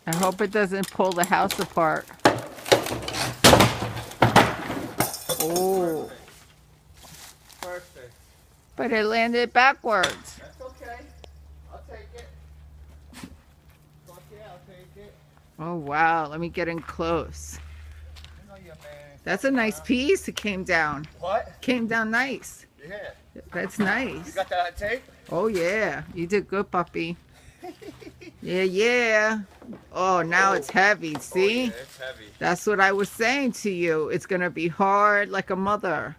I hope it doesn't pull the house apart. Oh, Perfect. Perfect. but it landed backwards. That's okay. I'll take it. Fuck yeah, I'll take it. Oh, wow. Let me get in close. You know your man. That's a nice piece. It came down. What? Came down nice. Yeah. That's You nice. got that on tape? Oh, yeah. You did good, puppy. Yeah, yeah. Oh, now it's heavy. See? Oh, yeah, it's heavy. That's what I was saying to you. It's going to be hard like a mother.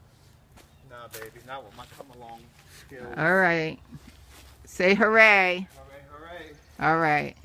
Nah, baby. Not with my come-along skills. All right. Say hooray. Hooray, hooray. All right.